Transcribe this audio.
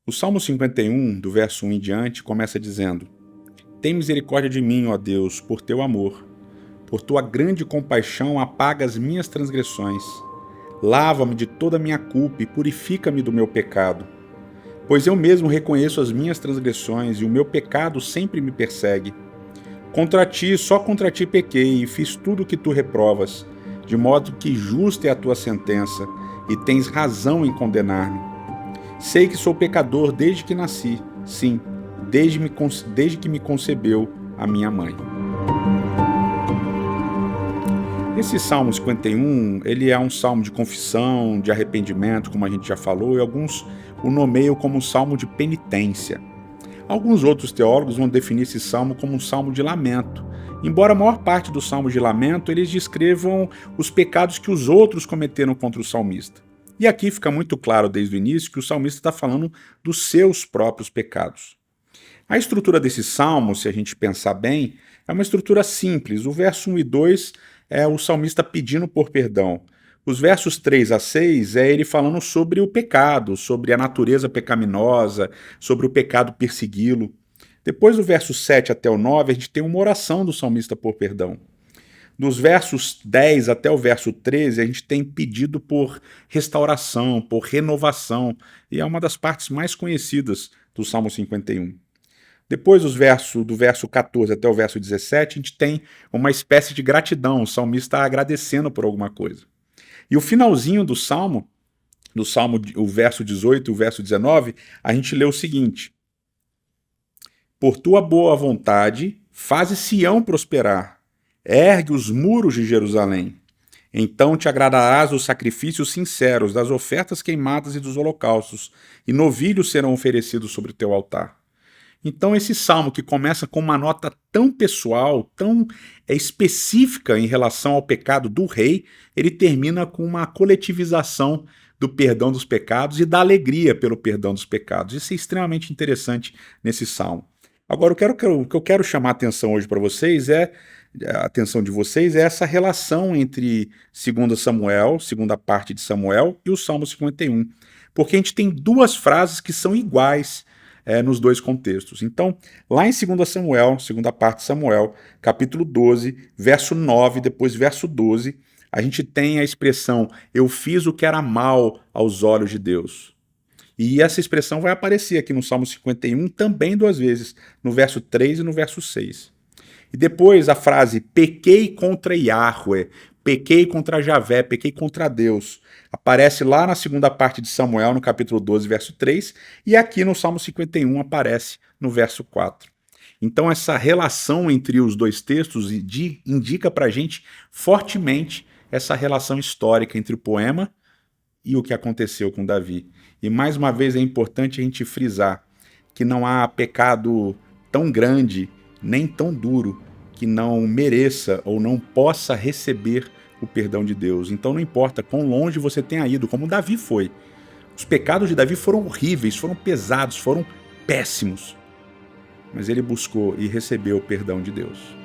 O Salmo 51, do verso 1 em diante, começa dizendo: Tem misericórdia de mim, ó Deus, por teu amor. Por tua grande compaixão apaga as minhas transgressões. Lava-me de toda a minha culpa e purifica-me do meu pecado. Pois eu mesmo reconheço as minhas transgressões e o meu pecado sempre me persegue. Contra ti, só contra ti pequei e fiz tudo o que tu reprovas, de modo que justa é a tua sentença e tens razão em condenar-me. Sei que sou pecador desde que nasci, sim, desde que me concebeu a minha mãe. Esse Salmo 51, ele é um salmo de confissão, de arrependimento, como a gente já falou, e alguns o nomeiam como um salmo de penitência. Alguns outros teólogos vão definir esse salmo como um salmo de lamento, embora a maior parte dos salmos de lamento eles descrevam os pecados que os outros cometeram contra o salmista. E aqui fica muito claro desde o início que o salmista está falando dos seus próprios pecados. A estrutura desse salmo, se a gente pensar bem, é uma estrutura simples. O verso 1 e 2 é o salmista pedindo por perdão. Os versos 3 a 6 é ele falando sobre o pecado, sobre a natureza pecaminosa, sobre o pecado persegui-lo. Depois do verso 7 até o 9, a gente tem uma oração do salmista por perdão. Dos versos 10 até o verso 13, a gente tem pedido por restauração, por renovação, e é uma das partes mais conhecidas do Salmo 51. Depois do verso 14 até o verso 17, a gente tem uma espécie de gratidão, o salmista agradecendo por alguma coisa. E o finalzinho do Salmo, o verso 18 e o verso 19, a gente lê o seguinte: Por tua boa vontade, faze Sião prosperar, ergue os muros de Jerusalém. Então te agradarás dos sacrifícios sinceros, das ofertas queimadas e dos holocaustos, e novilhos serão oferecidos sobre o teu altar. Então esse salmo, que começa com uma nota tão pessoal, tão específica em relação ao pecado do rei, ele termina com uma coletivização do perdão dos pecados e da alegria pelo perdão dos pecados. Isso é extremamente interessante nesse salmo. Agora, o que eu quero chamar a atenção hoje para vocês a atenção de vocês é essa relação entre 2 Samuel, segunda parte de Samuel, e o Salmo 51. Porque a gente tem duas frases que são iguais nos dois contextos. Então, lá em 2 Samuel, segunda parte de Samuel, capítulo 12, verso 9, depois verso 12, a gente tem a expressão, eu fiz o que era mal aos olhos de Deus. E essa expressão vai aparecer aqui no Salmo 51 também duas vezes, no verso 3 e no verso 6. E depois a frase, pequei contra Yahweh, pequei contra Javé, pequei contra Deus, aparece lá na segunda parte de Samuel, no capítulo 12, verso 3, e aqui no Salmo 51 aparece no verso 4. Então essa relação entre os dois textos indica para a gente fortemente essa relação histórica entre o poema e o que aconteceu com Davi. E mais uma vez é importante a gente frisar que não há pecado tão grande nem tão duro que não mereça ou não possa receber o perdão de Deus. Então não importa quão longe você tenha ido, como Davi foi. Os pecados de Davi foram horríveis, foram pesados, foram péssimos. Mas ele buscou e recebeu o perdão de Deus.